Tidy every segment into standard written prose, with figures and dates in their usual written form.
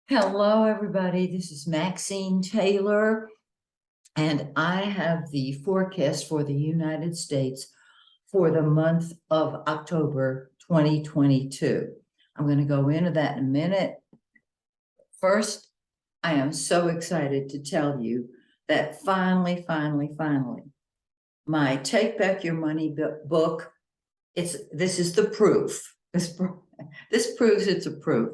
Hello, everybody. This is Maxine Taylor, and I have the forecast for the United States for the month of October 2022. I'm going to go into that in a minute. First, I am so excited to tell you that finally, my Take Back Your Money book, this is the proof. This proves it's a proof.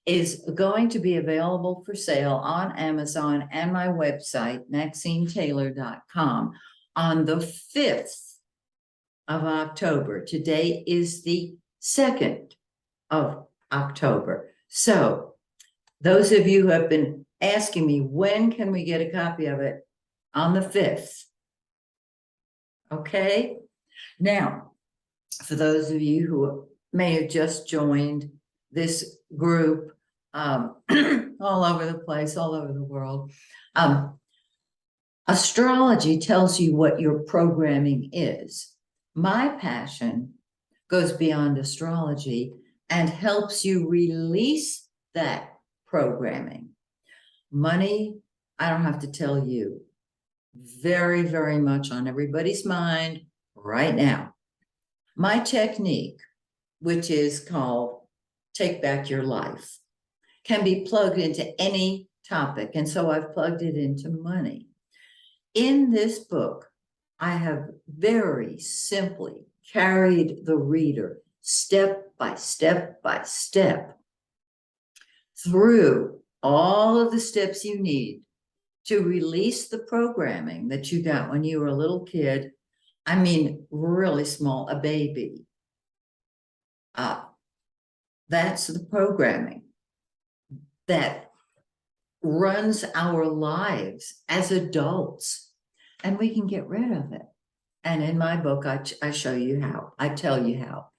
Is going to be available for sale on Amazon and my website, MaxineTaylor.com, on the 5th of October. Today is the 2nd of October. So those of you who have been asking me, when can we get a copy of it? On the 5th. Okay? Now, for those of you who may have just joined this group, all over the place, all over the world. Astrology tells you what your programming is. My passion goes beyond astrology and helps you release that programming. Money, I don't have to tell you, very, very much on everybody's mind right now. My technique, which is called Take Back Your Life, can be plugged into any topic. And so I've plugged it into money. In this book, I have very simply carried the reader step by step by step through all of the steps you need to release the programming that you got when you were a little kid. I mean, really small, a baby. That's the programming that runs our lives as adults, and we can get rid of it. And in my book, I show you how. I tell you how.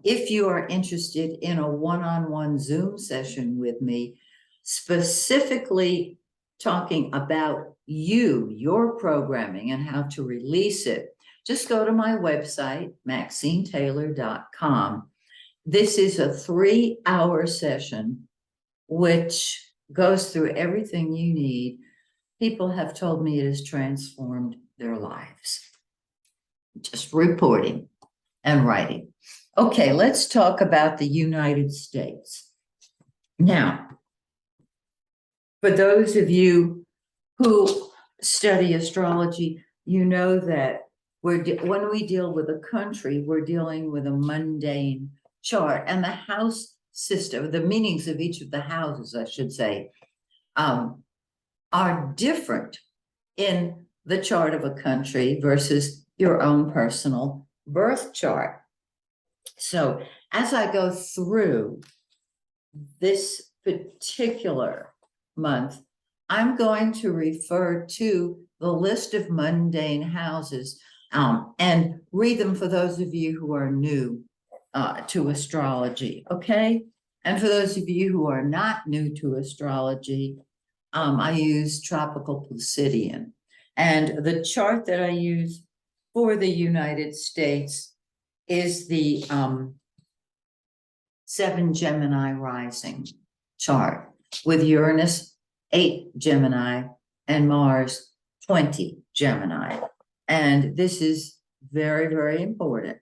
If you are interested in a one-on-one Zoom session with me, specifically talking about your programming and how to release it, just go to my website, MaxineTaylor.com. This is a 3-hour session which goes through everything you need. People have told me it has transformed their lives. Just reporting and writing. Okay, let's talk about the United States. Now, for those of you who study astrology, you know that when we deal with a country, we're dealing with a mundane chart, and the house system, the meanings of each of the houses, I should say, are different in the chart of a country versus your own personal birth chart. So as I go through this particular month, I'm going to refer to the list of mundane houses and read them for those of you who are new to astrology, okay? And for those of you who are not new to astrology, I use Tropical Placidian. And the chart that I use for the United States is the 7 Gemini rising chart with Uranus 8 Gemini and Mars 20 Gemini. And this is very, very important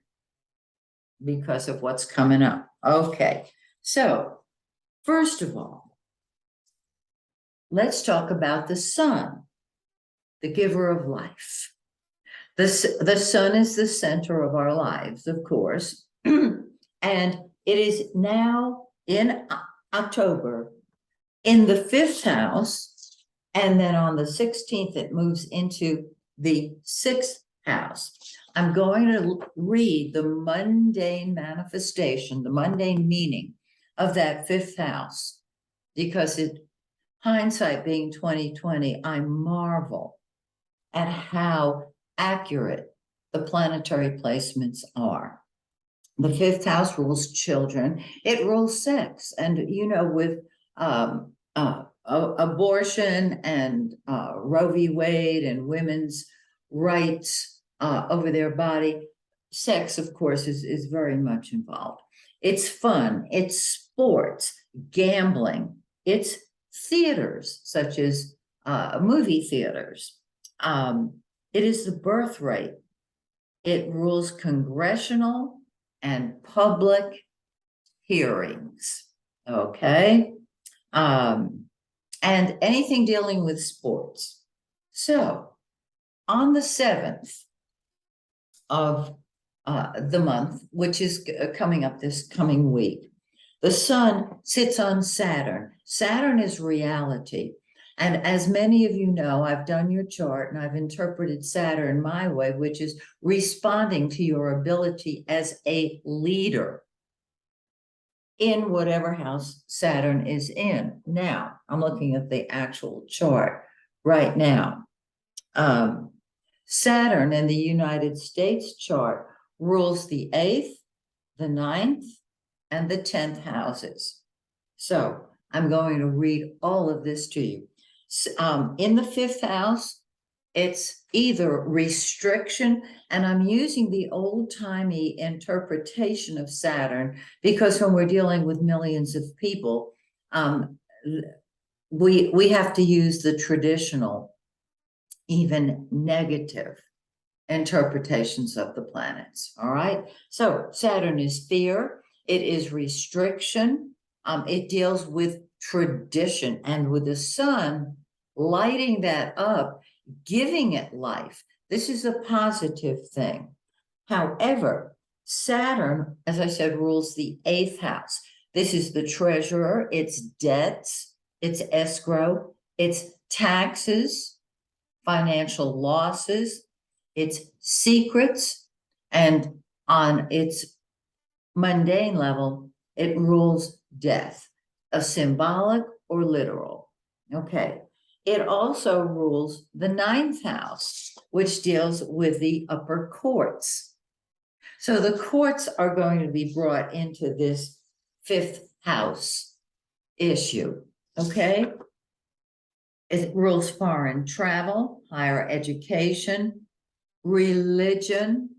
because of what's coming up. Okay, so first of all, let's talk about the sun, the giver of life. The sun is the center of our lives, of course, and it is now in October in the 5th house, and then on the 16th, it moves into the 6th house. I'm going to read the mundane manifestation, the mundane meaning of that 5th house, because hindsight being 2020, I marvel at how accurate the planetary placements are. The 5th house rules children. It rules sex. And, you know, with abortion and Roe v. Wade and women's rights over their body, sex, of course, is very much involved. It's fun. It's sports, gambling. It's theaters, such as movie theaters. It is the birth rate. It rules congressional and public hearings. Okay. And anything dealing with sports. So on the 7th of the month, which is coming up this coming week, the sun sits on Saturn. Saturn is reality. And as many of you know, I've done your chart and I've interpreted Saturn my way, which is responding to your ability as a leader in whatever house Saturn is in. Now, I'm looking at the actual chart right now. Saturn in the United States chart rules the 8th, the 9th, and the 10th houses. So I'm going to read all of this to you. In the 5th house, it's either restriction, and I'm using the old-timey interpretation of Saturn because when we're dealing with millions of people, we have to use the traditional, even negative interpretations of the planets. All right. So Saturn is fear. It is restriction. It deals with tradition, and with the sun lighting that up, giving it life. This is a positive thing. However, Saturn, as I said, rules the 8th house. This is the treasurer, it's debts, it's escrow, it's taxes, financial losses, it's secrets, and on its mundane level, it rules death, a symbolic or literal. Okay. It also rules the 9th house, which deals with the upper courts. So the courts are going to be brought into this 5th house issue. Okay. It rules foreign travel, higher education, religion,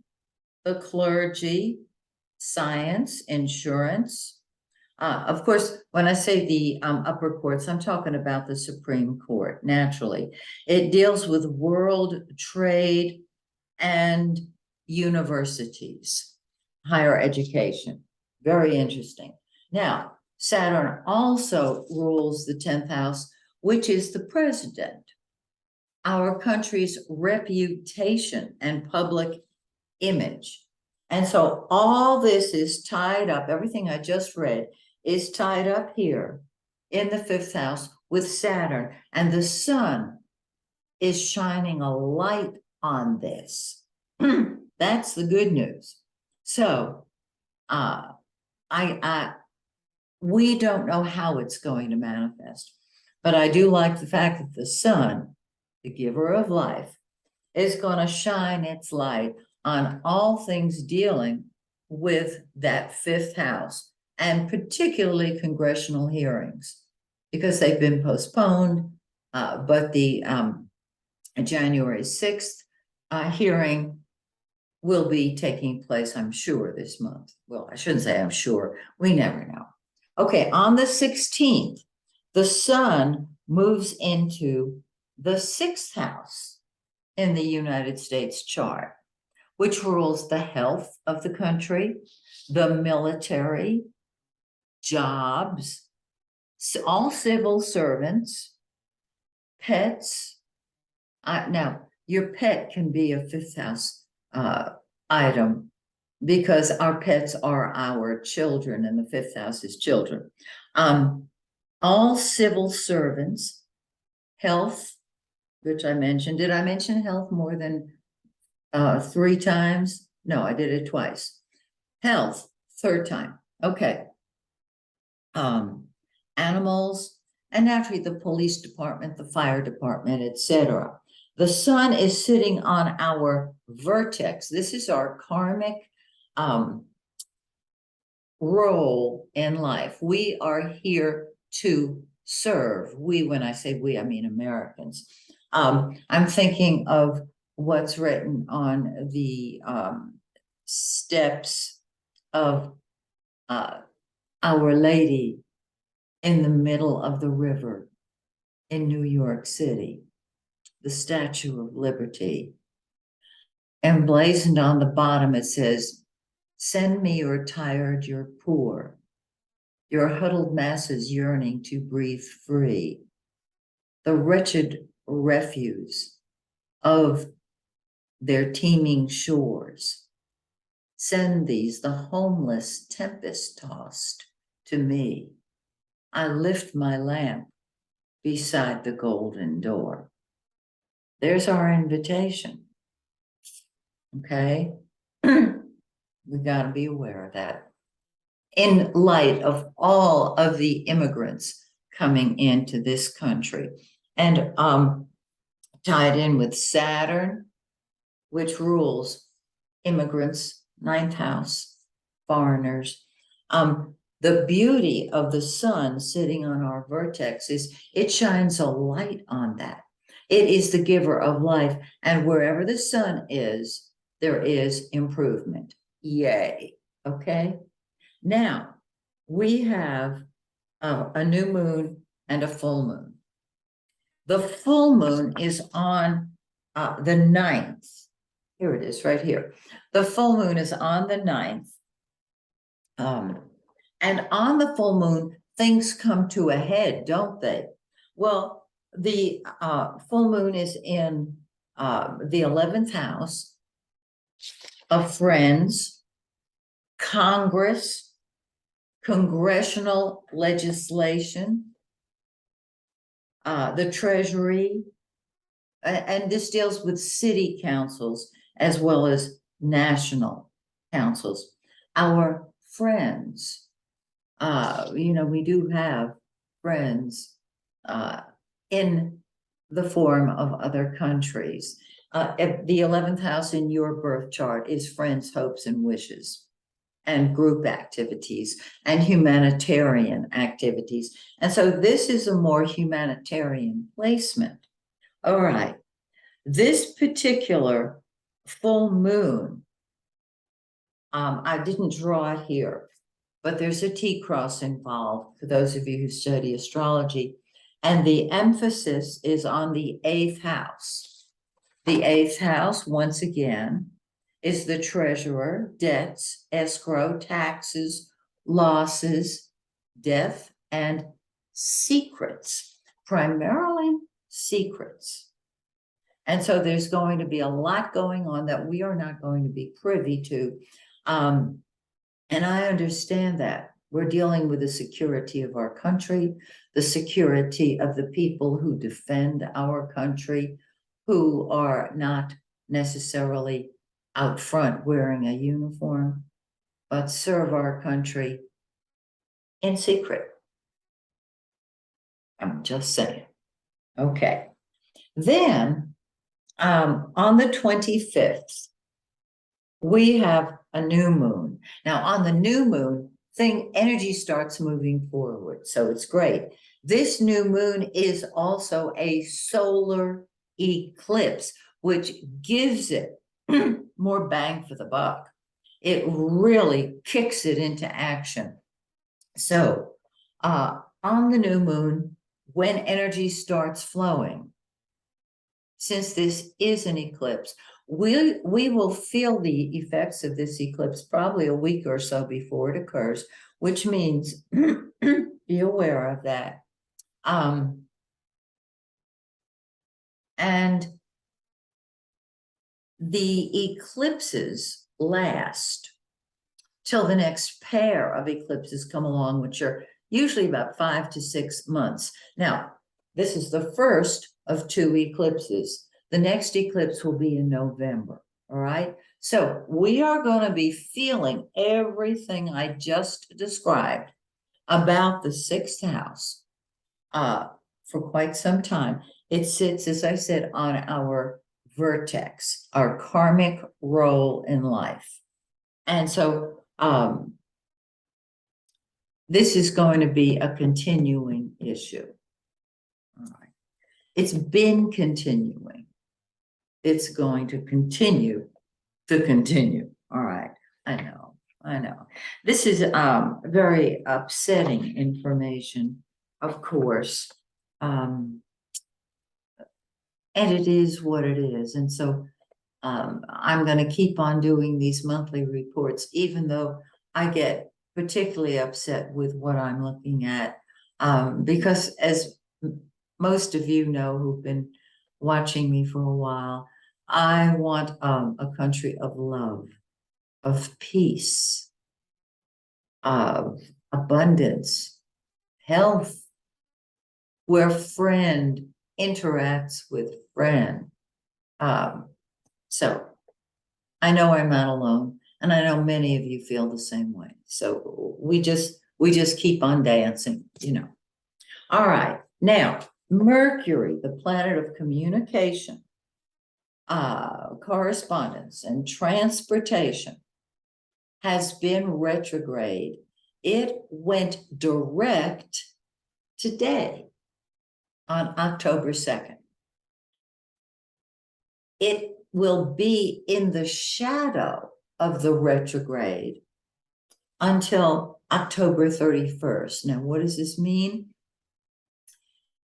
the clergy, science, insurance. Of course, when I say the upper courts, I'm talking about the Supreme Court, naturally. It deals with world trade and universities, higher education. Very interesting. Now, Saturn also rules the 10th house, which is the president, our country's reputation and public image. And so all this is tied up, everything I just read is tied up here in the 5th house with Saturn, and the sun is shining a light on this. That's the good news. So we don't know how it's going to manifest, but I do like the fact that the sun, the giver of life, is going to shine its light on all things dealing with that 5th house, and particularly congressional hearings, because they've been postponed. But the January 6th hearing will be taking place, I'm sure, this month. Well, I shouldn't say I'm sure. We never know. Okay, on the 16th, the sun moves into the 6th house in the United States chart, which rules the health of the country, the military, jobs, all civil servants, pets. Now, your pet can be a 5th house item, because our pets are our children, and the 5th house is children. All civil servants, health, which I mentioned. Did I mention health more than 3 times? No, I did it twice. Health, 3rd time. Okay. Animals, and naturally the police department, the fire department, etc. The sun is sitting on our vertex. This is our karmic role in life. We are here to serve. We, when I say we, I mean Americans. I'm thinking of what's written on the steps of Our Lady in the middle of the river in New York City, the Statue of Liberty. Emblazoned on the bottom, it says, "Send me your tired, your poor, your huddled masses yearning to breathe free, the wretched refuse of their teeming shores. Send these, the homeless, tempest-tossed, to me. I lift my lamp beside the golden door." There's our invitation. Okay? We got to be aware of that. In light of all of the immigrants coming into this country, and tied in with Saturn, which rules immigrants, ninth house, foreigners. The beauty of the sun sitting on our vertex is it shines a light on that. It is the giver of life, and wherever the sun is, there is improvement. Yay. Okay. Now we have a new moon and a full moon. The full moon is on the 9th. Here it is right here. The full moon is on the 9th. And on the full moon, things come to a head, don't they? Well, the full moon is in the 11th house of friends, Congress, congressional legislation, the Treasury, and this deals with city councils as well as national councils. Our friends, we do have friends in the form of other countries. If the 11th house in your birth chart is friends, hopes, and wishes, and group activities and humanitarian activities. And so this is a more humanitarian placement. All right. This particular full moon, I didn't draw it here, but there's a T-cross involved for those of you who study astrology. And the emphasis is on the 8th house. The 8th house, once again, is the treasurer, debts, escrow, taxes, losses, death, and secrets, primarily secrets. And so there's going to be a lot going on that we are not going to be privy to. And I understand that. We're dealing with the security of our country, the security of the people who defend our country, who are not necessarily out front wearing a uniform, but serve our country in secret. I'm just saying. Okay. Then on the 25th, we have a new moon. Now on the new moon, energy starts moving forward. So it's great. This new moon is also a solar eclipse, which gives it more bang for the buck. It really kicks it into action. So on the new moon, when energy starts flowing, since this is an eclipse, we will feel the effects of this eclipse probably a week or so before it occurs, which means be aware of that. And the eclipses last till the next pair of eclipses come along, which are usually about 5 to 6 months. Now, this is the first of 2 eclipses. The next eclipse will be in November, all right? So we are going to be feeling everything I just described about the 6th house for quite some time. It sits, as I said, on our vertex, our karmic role in life. And so this is going to be a continuing issue. All right. It's been continuing. It's going to continue to continue. All right. I know. This is very upsetting information of course. And it is what it is. And so I'm going to keep on doing these monthly reports, even though I get particularly upset with what I'm looking at. Because as most of you know who've been watching me for a while, I want a country of love, of peace, of abundance, health, where friend interacts with friend. So I know I'm not alone, and I know many of you feel the same way. So we just keep on dancing, you know. All right, now Mercury, the planet of communication, correspondence, and transportation, has been retrograde. It went direct today on October 2nd. It will be in the shadow of the retrograde until October 31st. Now, what does this mean?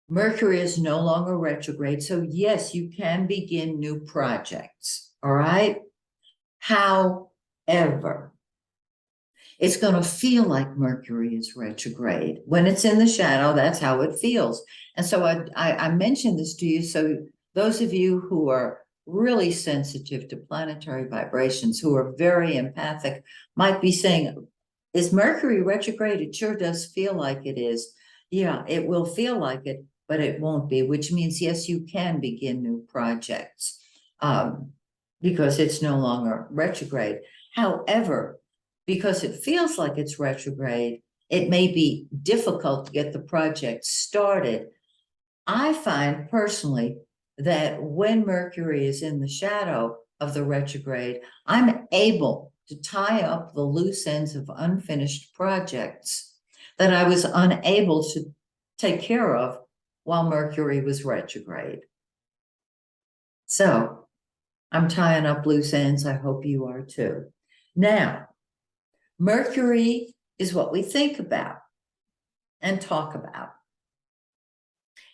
Mercury is no longer retrograde, so yes, you can begin new projects, all right? However, it's going to feel like Mercury is retrograde. When it's in the shadow, that's how it feels. And so I mentioned this to you, so those of you who are really sensitive to planetary vibrations, who are very empathic, might be saying, is Mercury retrograde? It sure does feel like it is. Yeah, it will feel like it, but it won't be, which means, yes, you can begin new projects because it's no longer retrograde. However, because it feels like it's retrograde, it may be difficult to get the project started. I find personally that when Mercury is in the shadow of the retrograde, I'm able to tie up the loose ends of unfinished projects that I was unable to take care of while Mercury was retrograde. So I'm tying up loose ends. I hope you are too. Now, Mercury is what we think about and talk about.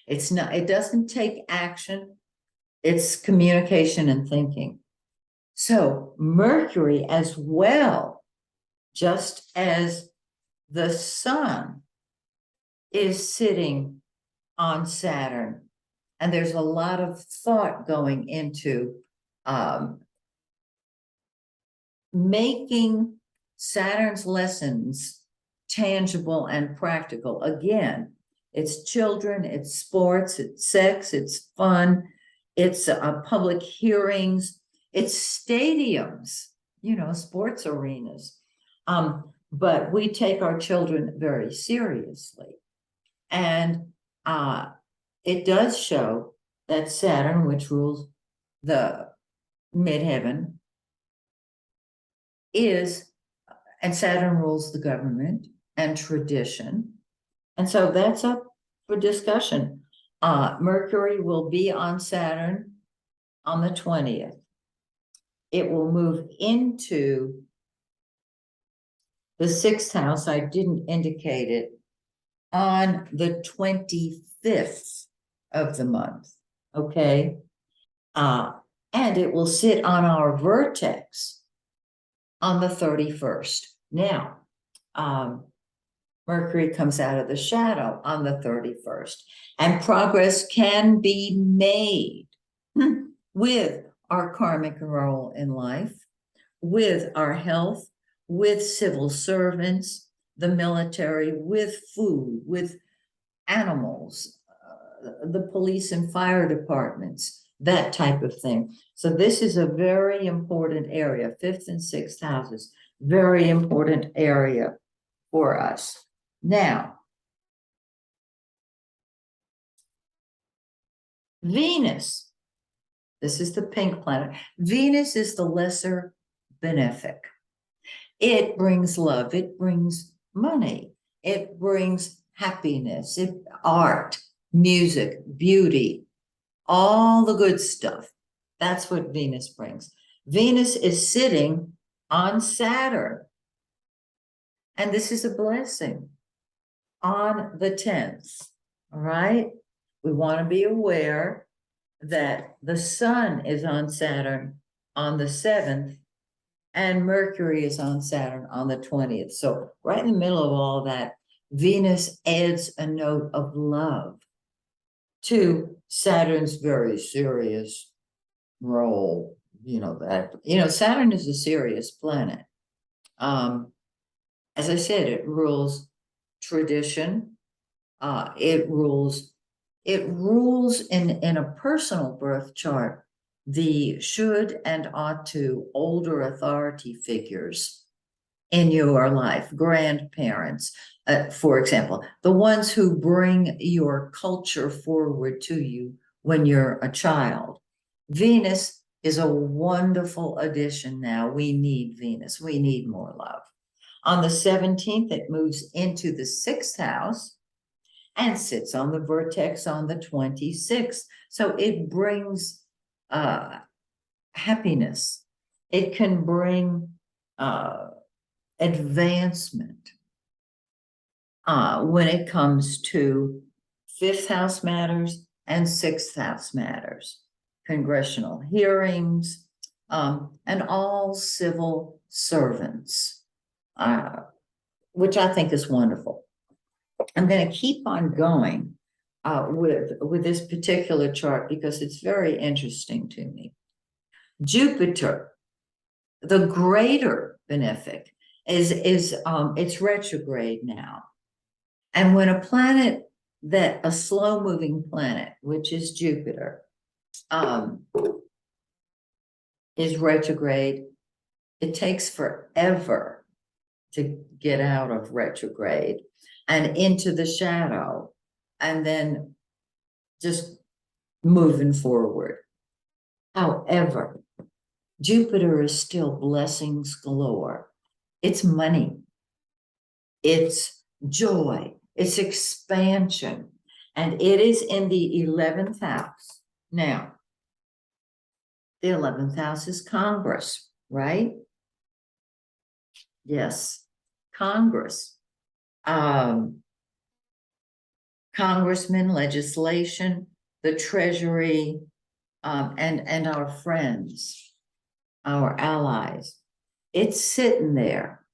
It doesn't take action. It's communication and thinking. So Mercury as well, just as the sun is sitting on Saturn, and there's a lot of thought going into making Saturn's lessons tangible and practical. Again, it's children, it's sports, it's sex, it's fun, it's public hearings, it's stadiums, you know, sports arenas. But we take our children very seriously. And it does show that Saturn, which rules the midheaven, and Saturn rules the government and tradition. And so that's up for discussion. Mercury will be on Saturn on the 20th. It will move into the sixth house. I didn't indicate it on the 25th of the month. Okay. And it will sit on our vertex on the 31st. Now, Mercury comes out of the shadow on the 31st, and progress can be made with our karmic role in life, with our health, with civil servants, the military, with food, with animals, the police and fire departments, that type of thing. So this is a very important area, 5th and 6th houses, very important area for us. Now, Venus, this is the pink planet. Venus is the lesser benefic. It brings love, it brings money, it brings happiness, art, music, beauty, all the good stuff. That's what Venus brings. Venus is sitting on Saturn, and this is a blessing. on the 10th, all right? We want to be aware that the sun is on Saturn on the 7th and Mercury is on Saturn on the 20th. So right in the middle of all that, Venus adds a note of love to Saturn's very serious role. Saturn is a serious planet. As I said, it rules tradition. It rules in a personal birth chart, the should and ought to older authority figures in your life, grandparents, for example, the ones who bring your culture forward to you when you're a child. Venus is a wonderful addition now. We need Venus. We need more love. On the 17th, it moves into the 6th house and sits on the vertex on the 26th. So it brings happiness. It can bring advancement when it comes to 5th house matters and 6th house matters, congressional hearings, and all civil servants, which I think is wonderful. I'm going to keep on going with this particular chart because it's very interesting to me. Jupiter, the greater benefic, it's retrograde now. And when a planet a slow moving planet, which is Jupiter, is retrograde, it takes forever to get out of retrograde and into the shadow, and then just moving forward. However, Jupiter is still blessings galore. It's money, it's joy, it's expansion, and it is in the 11th house. Now, the 11th house is Congress, right? Yes, Congress. Congressmen, legislation, the Treasury, and our friends, our allies. It's sitting there,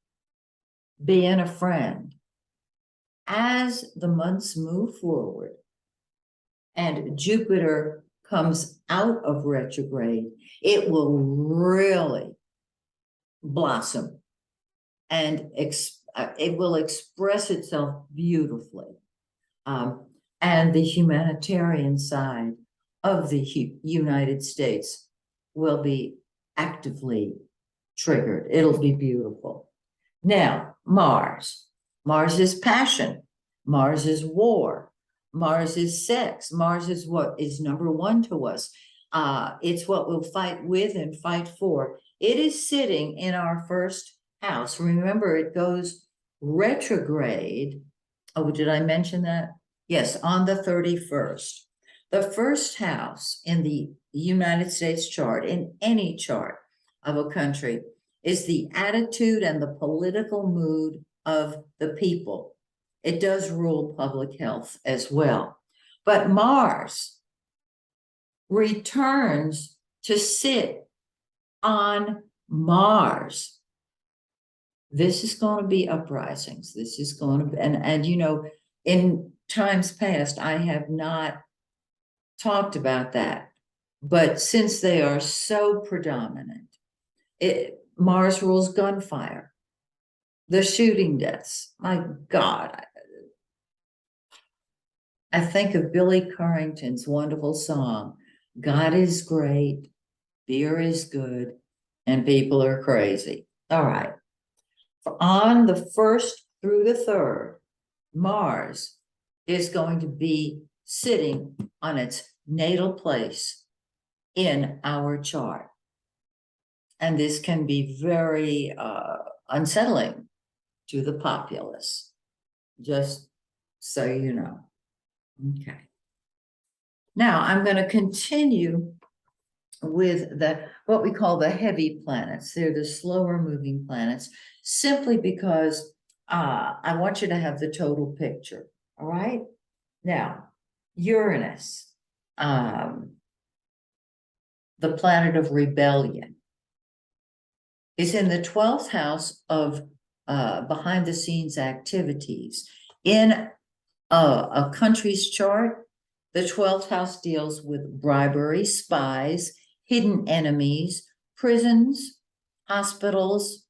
being a friend. As the months move forward and Jupiter comes out of retrograde, it will really blossom and it will express itself beautifully. And the humanitarian side of the United States will be actively triggered. It'll be beautiful. Now, Mars. Mars is passion. Mars is war. Mars is sex. Mars is what is number one to us. It's what we'll fight with and fight for. It is sitting in our first house. Remember, it goes retrograde. Oh, did I mention that? Yes, on the 31st. The first house in the United States chart, in any chart of a country, is the attitude and the political mood of the people. It does rule public health as well. But Mars returns to sit on Mars. This is going to be uprisings. This is going to be, and in times past, I have not talked about that. But since they are so predominant, Mars rules gunfire, the shooting deaths. My God. I think of Billy Currington's wonderful song, God is great, beer is good, and people are crazy. All right. On the 1st through the 3rd, Mars is going to be sitting on its natal place in our chart. And this can be very unsettling to the populace, just so you know. Okay. Now I'm going to continue with what we call the heavy planets. They're the slower moving planets, simply because I want you to have the total picture, all right? Now, Uranus, the planet of rebellion, is in the 12th house of behind the scenes activities. In a country's chart, the 12th house deals with bribery, spies, hidden enemies, prisons, hospitals,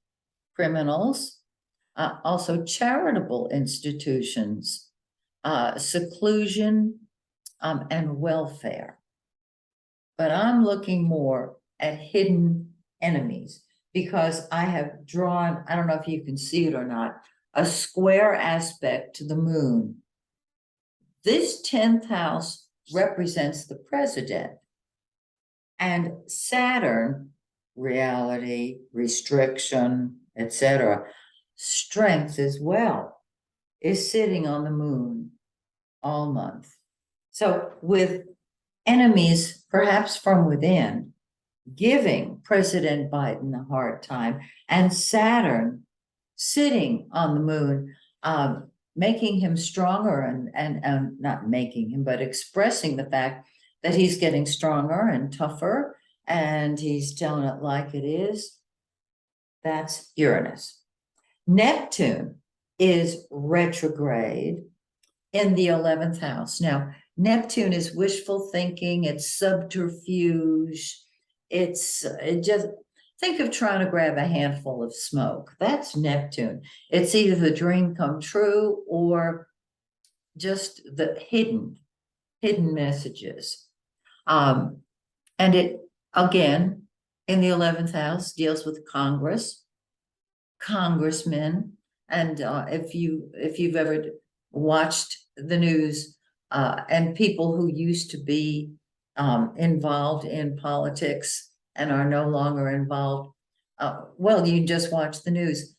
criminals, also charitable institutions, seclusion, and welfare. But I'm looking more at hidden enemies because I have drawn, I don't know if you can see it or not, a square aspect to the moon. This 10th house represents the president, and Saturn, reality, restriction, etc., strength as well, is sitting on the moon all month. So with enemies, perhaps from within, giving President Biden a hard time, and Saturn sitting on the moon, making him stronger and not making him, but expressing the fact that he's getting stronger and tougher, and he's telling it like it is. That's Uranus. Neptune is retrograde in the 11th house. Now, Neptune is wishful thinking, it's subterfuge, it just, think of trying to grab a handful of smoke. That's Neptune. It's either the dream come true or just the hidden messages. And it, again, in the 11th house, deals with Congress, congressmen, and if you've ever watched the news, and people who used to be involved in politics and are no longer involved, well, you just watch the news.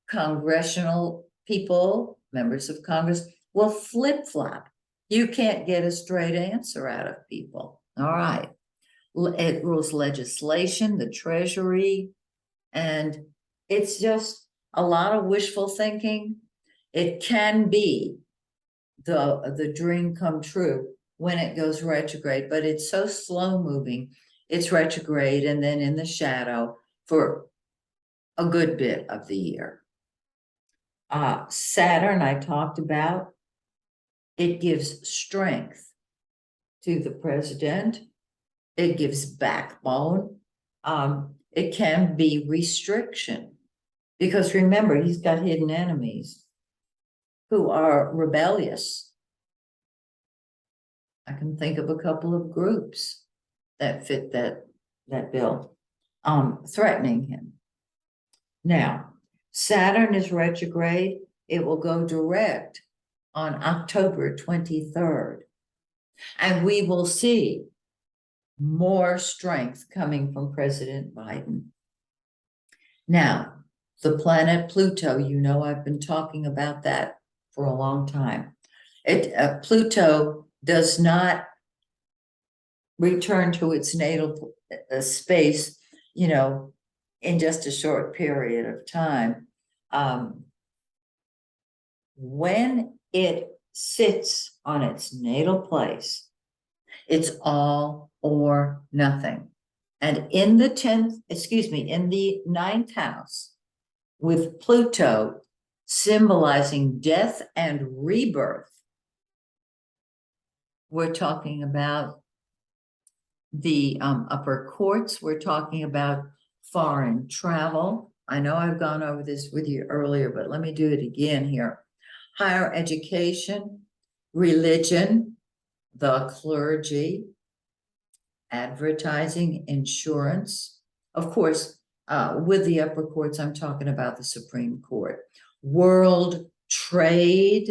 Congressional people, members of Congress, will flip-flop. You can't get a straight answer out of people. All right. It rules legislation, the Treasury, and it's just a lot of wishful thinking. It can be the dream come true when it goes retrograde, but it's so slow moving. It's retrograde and then in the shadow for a good bit of the year. Saturn, I talked about, it gives strength to the president. It gives backbone. It can be restriction because remember, he's got hidden enemies who are rebellious. I can think of a couple of groups that fit that bill, threatening him. Now, Saturn is retrograde. It will go direct on October 23rd. And we will see more strength coming from President Biden. Now, the planet Pluto, you know, I've been talking about that for a long time. Pluto does not return to its natal space, you know, in just a short period of time. When it sits on its natal place, it's all or nothing. And in the 9th house, with Pluto symbolizing death and rebirth, we're talking about the upper courts, we're talking about foreign travel. I know I've gone over this with you earlier, but let me do it again here. Higher education, religion, the clergy, advertising, insurance. Of course, with the upper courts, I'm talking about the Supreme Court, world trade,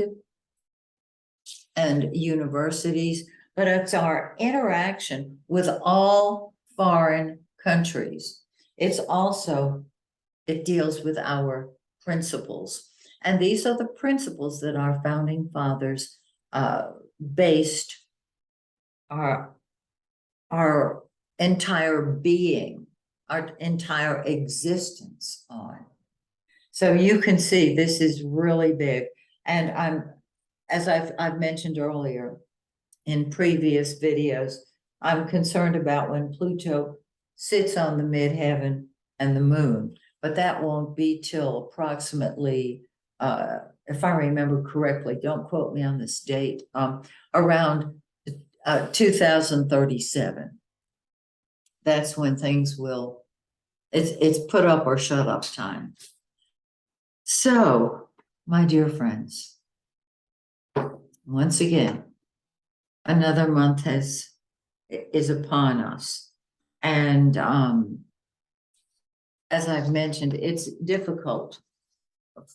and universities, but it's our interaction with all foreign countries. It's also, it deals with our principles. And these are the principles that our founding fathers based our entire being, our entire existence on. So you can see this is really big. And as I've mentioned earlier in previous videos, I'm concerned about when Pluto sits on the midheaven and the moon, but that won't be till approximately, if I remember correctly, don't quote me on this date, around 2037. That's when things will, it's put up or shut up time. So, my dear friends, once again, another month is upon us. And as I've mentioned, it's difficult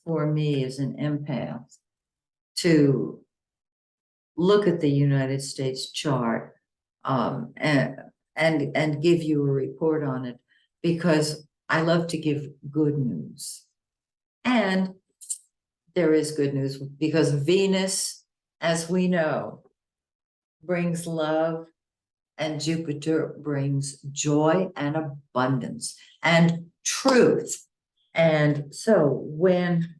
for me as an empath to look at the United States chart and give you a report on it, because I love to give good news. And there is good news, because Venus, as we know, brings love, and Jupiter brings joy and abundance and truth. And so when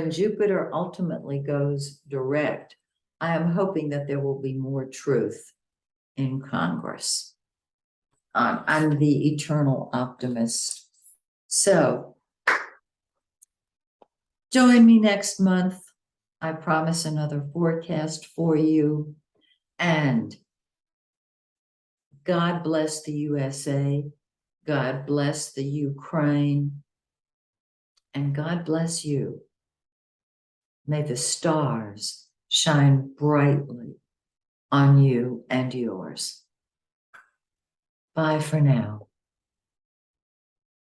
Jupiter ultimately goes direct, I am hoping that there will be more truth in Congress. I'm the eternal optimist. So join me next month. I promise another forecast for you. And God bless the USA. God bless the Ukraine. And God bless you. May the stars shine brightly on you and yours. Bye for now.